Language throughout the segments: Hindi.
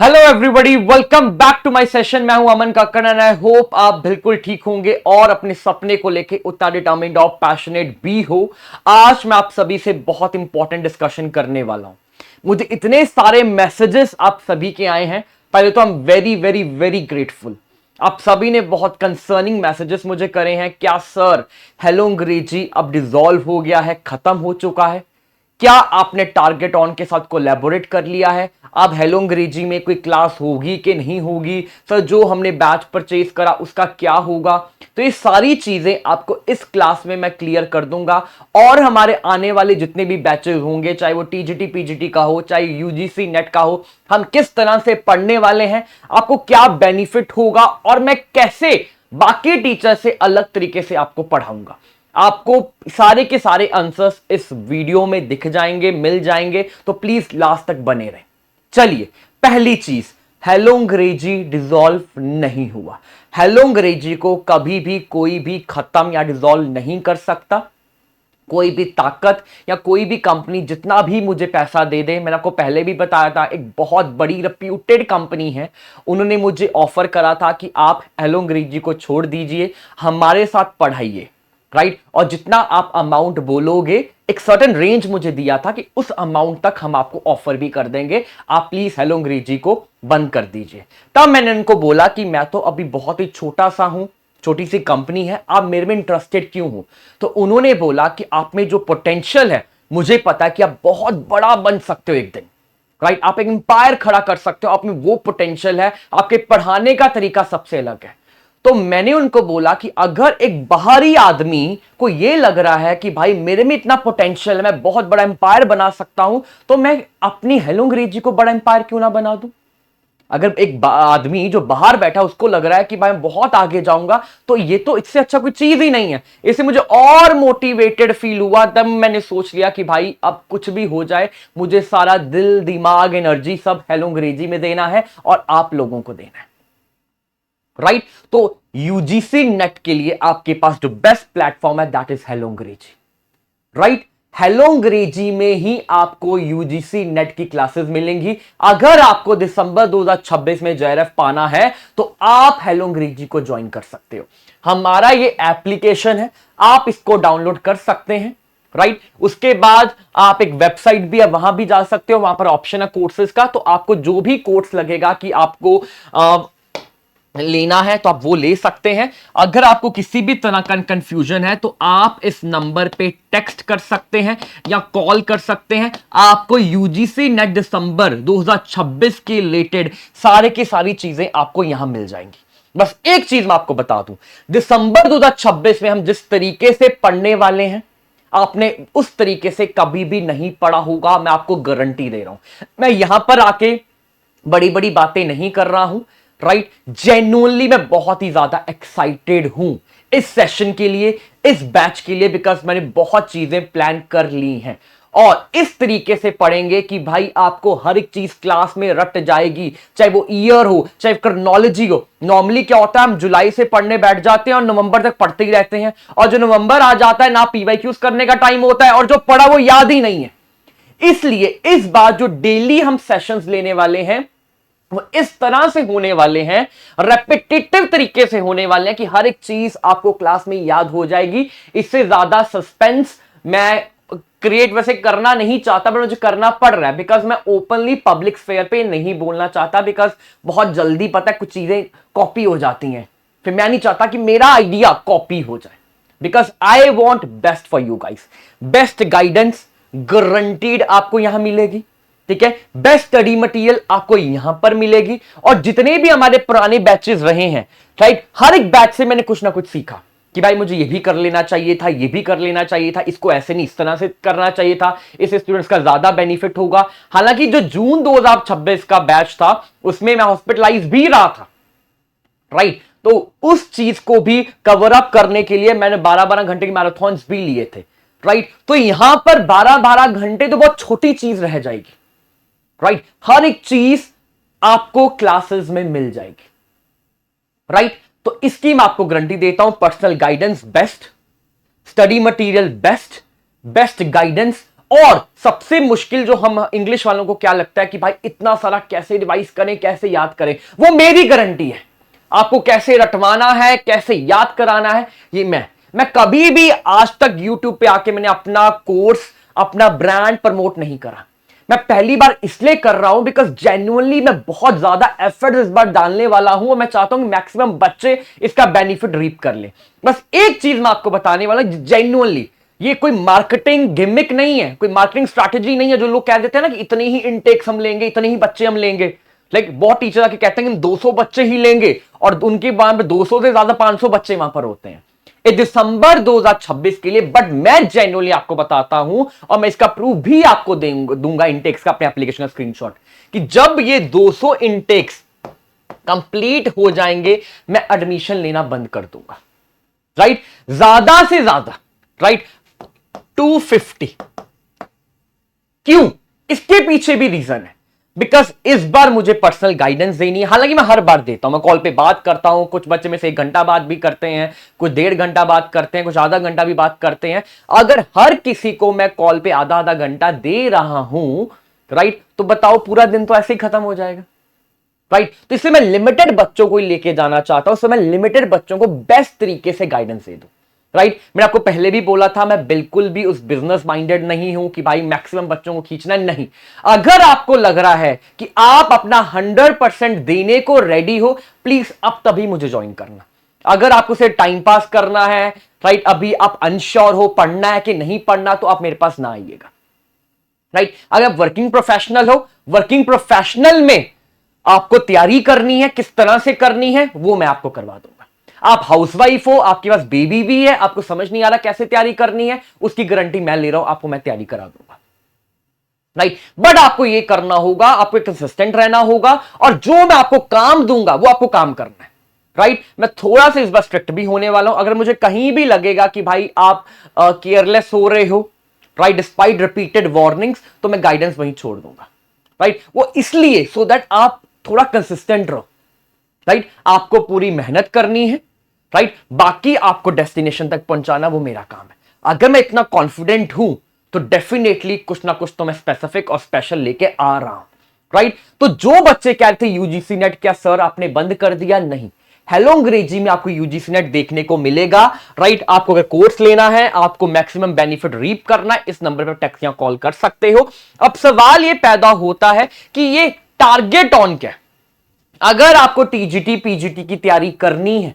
Hello everybody, welcome back to my session. मैं हूं Aman Kakkar and I hope आप बिल्कुल ठीक होंगे और अपने सपने को लेके उतना डिटर्मिन्ड और पैशनेट भी हो। आज मैं आप सभी से बहुत इंपॉर्टेंट डिस्कशन करने वाला हूं। मुझे इतने सारे मैसेजेस आप सभी के आए हैं, पहले तो I am very very very grateful. आप सभी ने बहुत कंसर्निंग मैसेजेस मुझे करे हैं। क्या सर हेलो अंग्रेजी अब डिसॉल्व हो गया है, खत्म हो चुका है? क्या आपने टारगेट ऑन के साथ कोलैबोरेट कर लिया है? अब हेलो अंग्रेजी में कोई क्लास होगी कि नहीं होगी? सर जो हमने बैच परचेज करा उसका क्या होगा? तो ये सारी चीजें आपको इस क्लास में मैं क्लियर कर दूंगा। और हमारे आने वाले जितने भी बैचेस होंगे, चाहे वो टीजीटी पीजीटी का हो, चाहे यूजीसी नेट का हो, हम किस तरह से पढ़ने वाले हैं, आपको क्या बेनिफिट होगा और मैं कैसे बाकी टीचर से अलग तरीके से आपको पढ़ाऊंगा। आपको सारे के सारे आंसर्स इस वीडियो में दिख जाएंगे, मिल जाएंगे, तो प्लीज लास्ट तक बने रहें। चलिए, पहली चीज, हेलो अंग्रेजी डिसॉल्व नहीं हुआ। हेलो अंग्रेजी को कभी भी कोई भी खत्म या डिसॉल्व नहीं कर सकता। कोई भी ताकत या कोई भी कंपनी जितना भी मुझे पैसा दे दे, मैंने आपको पहले भी बताया था, एक बहुत बड़ी रेप्यूटेड कंपनी है, उन्होंने मुझे ऑफर करा था कि आप हेलो अंग्रेजी को छोड़ दीजिए, हमारे साथ पढ़ाइए, राइट? और जितना आप अमाउंट बोलोगे, एक सर्टेन रेंज मुझे दिया था कि उस अमाउंट तक हम आपको ऑफर भी कर देंगे, आप प्लीज हेलो अंग्रेजी को बंद कर दीजिए। तब मैंने उनको बोला कि मैं तो अभी बहुत ही छोटा सा हूं, छोटी सी कंपनी है, आप मेरे में इंटरेस्टेड क्यों हो? तो उन्होंने बोला कि आप में जो पोटेंशियल है, मुझे पता है कि आप बहुत बड़ा बन सकते हो एक दिन, राइट? आप एक एम्पायर खड़ा कर सकते हो, आप में वो पोटेंशियल है, आपके पढ़ाने का तरीका सबसे अलग है। तो मैंने उनको बोला कि अगर एक बाहरी आदमी को यह लग रहा है कि भाई मेरे में इतना पोटेंशियल है, मैं बहुत बड़ा एम्पायर बना सकता हूं, तो मैं अपनी हेलो अंग्रेजी को बड़ा एम्पायर क्यों ना बना दूं? अगर एक आदमी जो बाहर बैठा उसको लग रहा है कि भाई मैं बहुत आगे जाऊंगा, तो ये तो इससे अच्छा कोई चीज ही नहीं है। इससे मुझे और मोटिवेटेड फील हुआ। तब मैंने सोच लिया कि भाई अब कुछ भी हो जाए, मुझे सारा दिल दिमाग एनर्जी सब हेलो अंग्रेजी में देना है और आप लोगों को देना है, राइट? तो यूजीसी नेट के लिए आपके पास जो बेस्ट प्लेटफॉर्म है दैट इज हेलो अंग्रेजी, राइट? हेलो अंग्रेजी में ही आपको यूजीसी नेट की क्लासेस मिलेंगी। अगर आपको दिसंबर 2026 में जेआरएफ पाना है तो आप हेलो अंग्रेजी को ज्वाइन कर सकते हो। हमारा ये एप्लीकेशन है, आप इसको डाउनलोड कर सकते हैं, राइट? उसके बाद आप एक वेबसाइट भी है, वहां भी जा सकते हो, वहां पर ऑप्शन है कोर्सेज का, तो आपको जो भी कोर्स लगेगा कि आपको लेना है तो आप वो ले सकते हैं। अगर आपको किसी भी तरह का कंफ्यूजन है तो आप इस नंबर पे टेक्स्ट कर सकते हैं या कॉल कर सकते हैं। आपको यूजीसी नेट दिसंबर 2026 के रिलेटेड सारे की सारी चीजें आपको यहां मिल जाएंगी। बस एक चीज मैं आपको बता दूं, दिसंबर 2026 में हम जिस तरीके से पढ़ने वाले हैं, आपने उस तरीके से कभी भी नहीं पढ़ा होगा, मैं आपको गारंटी दे रहा हूं। मैं यहां पर आके बड़ी बड़ी बातें नहीं कर रहा हूं, राइट? जेन्युइनली मैं बहुत ही ज्यादा एक्साइटेड हूं इस सेशन के लिए, इस बैच के लिए, बिकॉज मैंने बहुत चीजें प्लान कर ली हैं और इस तरीके से पढ़ेंगे कि भाई आपको हर एक चीज क्लास में रट जाएगी, चाहे वो ईयर हो, चाहे क्रोनोलॉजी हो। नॉर्मली क्या होता है, हम जुलाई से पढ़ने बैठ जाते हैं और नवंबर तक पढ़ते ही रहते हैं, और जो नवंबर आ जाता है ना पीवाईक्यूज करने का टाइम होता है और जो पढ़ा वो याद ही नहीं है। इसलिए इस बार जो डेली हम सेशंस लेने वाले हैं वो इस तरह से होने वाले हैं, रेपिटेटिव तरीके से होने वाले हैं कि हर एक चीज आपको क्लास में याद हो जाएगी। इससे ज्यादा सस्पेंस मैं क्रिएट वैसे करना नहीं चाहता, पर मुझे करना पड़ रहा है बिकॉज मैं ओपनली पब्लिक स्फेयर पे नहीं बोलना चाहता, बिकॉज बहुत जल्दी पता है कुछ चीजें कॉपी हो जाती हैं, फिर मैं नहीं चाहता कि मेरा आइडिया कॉपी हो जाए, because I want best for you guys. Best guidance guaranteed आपको यहां मिलेगी, ठीक है? बेस्ट स्टडी मटेरियल आपको यहां पर मिलेगी, और जितने भी हमारे पुराने बैचेस रहे हैं, राइट, हर एक बैच से मैंने कुछ ना कुछ सीखा कि भाई मुझे ये भी कर लेना चाहिए था, ये भी कर लेना चाहिए था, इसको ऐसे नहीं इस तरह से करना चाहिए था, इस स्टूडेंट्स का ज्यादा बेनिफिट होगा। हालांकि जो जून 2026 का बैच था उसमें मैं हॉस्पिटलाइज भी रहा था, राइट? तो उस चीज को भी कवर अप करने के लिए मैंने 12-12 घंटे के मैराथन्स भी लिए थे, राइट? तो यहां पर 12-12 घंटे तो बहुत छोटी चीज रह जाएगी, राइट? हर एक चीज आपको क्लासेस में मिल जाएगी, राइट? तो इसकी मैं आपको गारंटी देता हूं, personal guidance best, study material best, best guidance, और सबसे मुश्किल जो हम इंग्लिश वालों को क्या लगता है कि भाई इतना सारा कैसे रिवाइज करें, कैसे याद करें, वो मेरी गारंटी है। आपको कैसे रटवाना है, कैसे याद कराना है, ये मैं कभी भी आज तक YouTube पे आके मैंने अपना कोर्स, अपना ब्रांड प्रमोट नहीं करा। मैं पहली बार इसलिए कर रहा हूं बिकॉज जेन्युइनली मैं बहुत ज्यादा एफर्ट इस बार डालने वाला हूं और मैं चाहता हूं कि मैक्सिमम बच्चे इसका बेनिफिट रीप कर ले। बस एक चीज मैं आपको बताने वाला हूं जेन्युइनली, ये कोई मार्केटिंग गिमिक नहीं है, कोई मार्केटिंग स्ट्रैटेजी नहीं है जो लोग कह देते हैं ना कि इतने ही इनटेक्स हम लेंगे, इतने ही बच्चे हम लेंगे। बहुत टीचर आके कहते हैं कि 200 बच्चे ही लेंगे और उनके बाद 200 से ज्यादा 500 बच्चे वहां पर होते हैं दिसंबर 2026 के लिए। बट मैं जेन्युइनली आपको बताता हूं और मैं इसका प्रूफ भी आपको दूंगा इंटेक्स का, अपने एप्लीकेशन का स्क्रीनशॉट, कि जब ये 200 इंटेक्स कंप्लीट हो जाएंगे मैं एडमिशन लेना बंद कर दूंगा। राइट, ज्यादा से ज्यादा, राइट, 250। क्यों? इसके पीछे भी रीजन है, बिकॉज इस बार मुझे पर्सनल गाइडेंस देनी है। हालांकि मैं हर बार देता हूं, मैं कॉल पे बात करता हूं, कुछ बच्चे में से 1 घंटा बात भी करते हैं, कुछ 1.5 घंटा बात करते हैं, कुछ आधा घंटा भी बात करते हैं। अगर हर किसी को मैं कॉल पे आधा आधा घंटा दे रहा हूं, राइट, तो बताओ पूरा दिन तो ऐसे ही खत्म हो जाएगा। राइट, तो इसलिए मैं लिमिटेड बच्चों को ही लेके जाना चाहता हूं, सो मैं लिमिटेड बच्चों को बेस्ट तरीके से गाइडेंस दे दूं। राइट, मैंने आपको पहले भी बोला था मैं बिल्कुल भी उस बिजनेस माइंडेड नहीं हूं कि भाई मैक्सिमम बच्चों को खींचना, नहीं। अगर आपको लग रहा है कि आप अपना 100% देने को रेडी हो, प्लीज अब तभी मुझे ज्वाइन करना। अगर आपको सिर्फ टाइम पास करना है, राइट, अभी आप अनश्योर हो पढ़ना है कि नहीं पढ़ना, तो आप मेरे पास ना आइएगा। राइट, अगर आप वर्किंग प्रोफेशनल हो, वर्किंग प्रोफेशनल में आपको तैयारी करनी है, किस तरह से करनी है वो मैं आपको करवा दूंगा। आप हाउसवाइफ हो, आपके पास बेबी भी है, आपको समझ नहीं आ रहा कैसे तैयारी करनी है, उसकी गारंटी मैं ले रहा हूं, आपको मैं तैयारी करा दूंगा। राइट, बट आपको ये करना होगा, आपको कंसिस्टेंट रहना होगा और जो मैं आपको काम दूंगा वो आपको काम करना है। राइट, मैं थोड़ा सा इस बार स्ट्रिक्ट भी होने वाला हूं। अगर मुझे कहीं भी लगेगा कि भाई आप केयरलेस हो रहे हो, राइट, डिस्पाइट रिपीटेड वार्निंग्स, तो मैं गाइडेंस वहीं छोड़ दूंगा। राइट, वो इसलिए सो दैट आप थोड़ा कंसिस्टेंट रहो। राइट, आपको पूरी मेहनत करनी है। राइट, बाकी आपको डेस्टिनेशन तक पहुंचाना वो मेरा काम है। अगर मैं इतना कॉन्फिडेंट हूं तो डेफिनेटली कुछ ना कुछ तो मैं स्पेसिफिक और स्पेशल लेके आ रहा हूं। राइट, तो जो बच्चे कह रहे थे यूजीसी नेट क्या सर आपने बंद कर दिया, नहीं, हेलो अंग्रेजी में आपको यूजीसी नेट देखने को मिलेगा। राइट, आपको अगर कोर्स लेना है, आपको मैक्सिमम बेनिफिट रीप करना है, इस नंबर पर टेक्स्ट या कॉल कर सकते हो। अब सवाल ये पैदा होता है कि ये टारगेट ऑन क्या है। अगर आपको टीजीटी पीजीटी की तैयारी करनी है,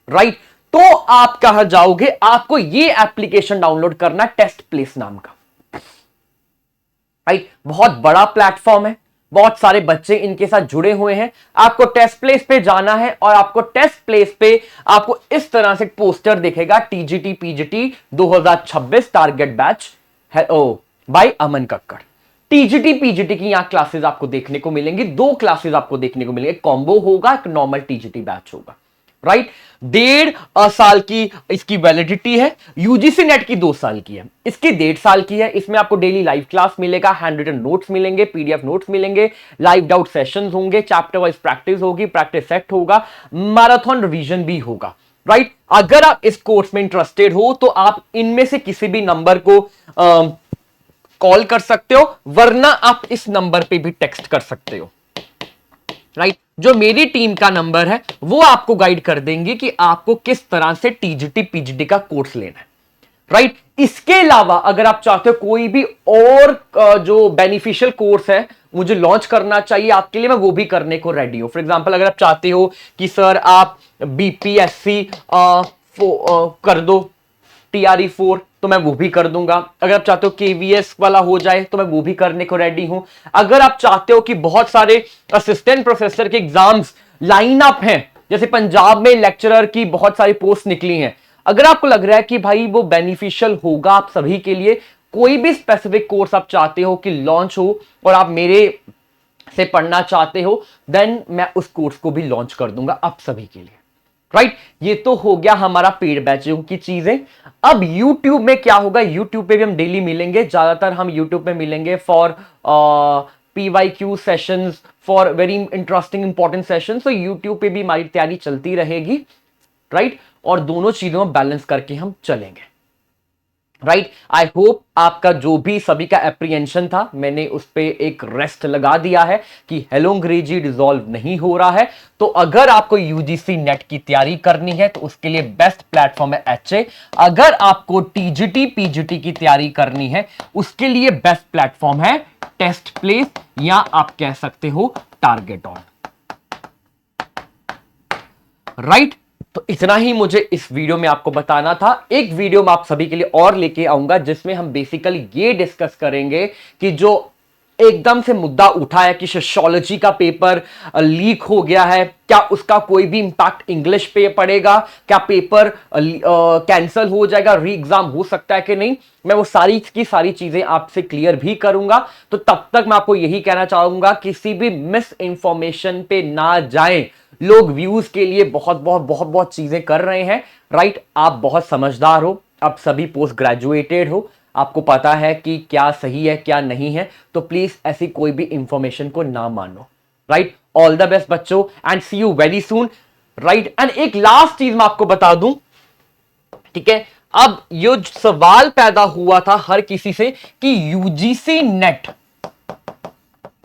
राइट, तो आप कहां जाओगे, आपको ये एप्लीकेशन डाउनलोड करना, टेस्ट प्लेस नाम का। राइट, बहुत बड़ा प्लेटफॉर्म है, बहुत सारे बच्चे इनके साथ जुड़े हुए हैं। आपको टेस्ट प्लेस पे जाना है और आपको टेस्ट प्लेस पे आपको इस तरह से पोस्टर दिखेगा, टीजीटी पीजीटी 2026 टारगेट बैच है बाय अमन कक्कड़। टीजीटी पीजीटी की यहां क्लासेस आपको देखने को मिलेंगी, 2 क्लासेस आपको देखने को मिलेंगे, कॉम्बो होगा, एक नॉर्मल टीजीटी बैच होगा। राइट, 1.5 साल की इसकी वैलिडिटी है, यूजीसी नेट की 2 साल की है, इसकी 1.5 साल की है। इसमें आपको डेली लाइव क्लास मिलेगा, हैंड रिटन नोट्स मिलेंगे, पीडीएफ नोट्स मिलेंगे, लाइव डाउट सेशंस होंगे, चैप्टर वाइज प्रैक्टिस होगी, प्रैक्टिस सेट होगा, मैराथन रिवीजन भी होगा। राइट, अगर आप इस कोर्स में इंटरेस्टेड हो तो आप इनमें से किसी भी नंबर को कॉल कर सकते हो, वरना आप इस नंबर पे भी टेक्स्ट कर सकते हो। राइट, जो मेरी टीम का नंबर है वो आपको गाइड कर देंगे कि आपको किस तरह से टीजीटी पीजीटी का कोर्स लेना है। राइट, इसके अलावा अगर आप चाहते हो कोई भी और जो बेनिफिशियल कोर्स है मुझे लॉन्च करना चाहिए आपके लिए, मैं वो भी करने को रेडी हूं। फॉर एग्जांपल, अगर आप चाहते हो कि सर आप बीपीएससी कर दो TRE4, तो मैं वो भी कर दूंगा। अगर आप चाहते हो केवीएस वाला हो जाए तो मैं वो भी करने को रेडी हूं। अगर आप चाहते हो कि बहुत सारे असिस्टेंट प्रोफेसर के एग्जाम्स लाइन अप हैं, जैसे पंजाब में लेक्चरर की बहुत सारी पोस्ट निकली हैं, अगर आपको लग रहा है कि भाई वो बेनिफिशियल होगा आप सभी के लिए, कोई भी स्पेसिफिक कोर्स आप चाहते हो कि लॉन्च हो और आप मेरे से पढ़ना चाहते हो, देन मैं उस कोर्स को भी लॉन्च कर दूंगा आप सभी के लिए। राइट, ये तो हो गया हमारा पेड बैचों की चीजें। अब YouTube में क्या होगा, YouTube पे भी हम डेली मिलेंगे, ज्यादातर हम YouTube पे मिलेंगे for PYQ sessions, for very interesting important session. तो YouTube पे भी हमारी तैयारी चलती रहेगी। राइट, और दोनों चीजों में बैलेंस करके हम चलेंगे। राइट। आई होप आपका जो भी सभी का एप्रीहेंशन था मैंने उस पर एक रेस्ट लगा दिया है कि हेलो अंग्रेजी डिसॉल्व नहीं हो रहा है। तो अगर आपको यूजीसी नेट की तैयारी करनी है तो उसके लिए बेस्ट प्लेटफॉर्म है एचए। अगर आपको टीजीटी पीजीटी की तैयारी करनी है उसके लिए बेस्ट प्लेटफॉर्म है टेस्ट प्लेस या आप कह सकते हो टारगेट ऑन। राइट। तो इतना ही मुझे इस वीडियो में आपको बताना था। एक वीडियो में आप सभी के लिए और लेके आऊंगा जिसमें हम बेसिकली ये डिस्कस करेंगे कि जो एकदम से मुद्दा उठा है कि सोशियोलॉजी का पेपर लीक हो गया है, क्या उसका कोई भी इंपैक्ट इंग्लिश पे पड़ेगा, क्या पेपर कैंसिल हो जाएगा, री एग्जाम हो सकता है कि नहीं। मैं वो सारी की सारी चीजें आपसे क्लियर भी करूंगा। तो तब तक मैं आपको यही कहना चाहूंगा किसी भी मिस इंफॉर्मेशन पे ना जाएं। लोग व्यूज के लिए बहुत बहुत बहुत बहुत चीजें कर रहे हैं। राइट। आप बहुत समझदार हो, आप सभी पोस्ट ग्रेजुएटेड हो, आपको पता है कि क्या सही है क्या नहीं है। तो प्लीज ऐसी कोई भी इंफॉर्मेशन को ना मानो। राइट। ऑल द बेस्ट बच्चों and see you very soon. Right. And एक लास्ट चीज मैं आपको बता दूं, ठीक है। अब ये सवाल पैदा हुआ था हर किसी से कि यूजीसी नेट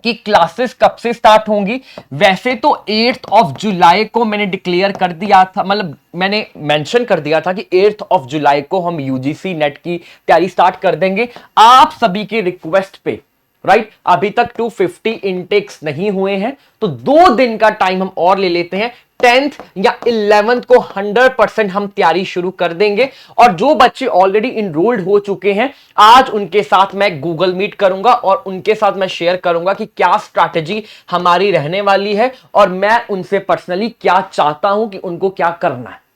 कि क्लासेस कब से स्टार्ट होंगी। वैसे तो 8 जुलाई को मैंने डिक्लेयर कर दिया था, मतलब मैंने मेंशन कर दिया था कि 8 जुलाई को हम यूजीसी नेट की तैयारी स्टार्ट कर देंगे आप सभी के रिक्वेस्ट पे। राइट। अभी तक 250 इनटेक्स नहीं हुए हैं तो 2 दिन का टाइम हम और ले लेते हैं। 10th या 11th को 100% हम तैयारी शुरू कर देंगे। और जो बच्चे ऑलरेडी इनरोल्ड हो चुके हैं आज उनके साथ मैं गूगल मीट करूंगा और उनके साथ मैं शेयर करूंगा कि क्या स्ट्रैटेजी हमारी रहने वाली है और मैं उनसे पर्सनली क्या चाहता हूं कि उनको क्या करना है।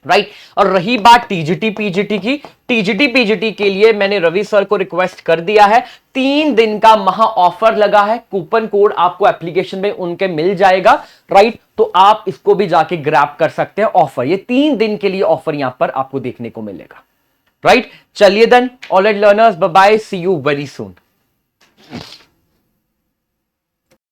राइट। और रही बात टीजीटी पीजीटी की, टीजीटी पीजीटी के लिए मैंने रवि सर को रिक्वेस्ट कर दिया है। 3 दिन का महा ऑफर लगा है, कूपन कोड आपको एप्लीकेशन में उनके मिल जाएगा। राइट। तो आप इसको भी जाके ग्रैब कर सकते हैं ऑफर। ये 3 दिन के लिए ऑफर यहां पर आपको देखने को मिलेगा। राइट। चलिए then all right learners, bye bye, see you very soon.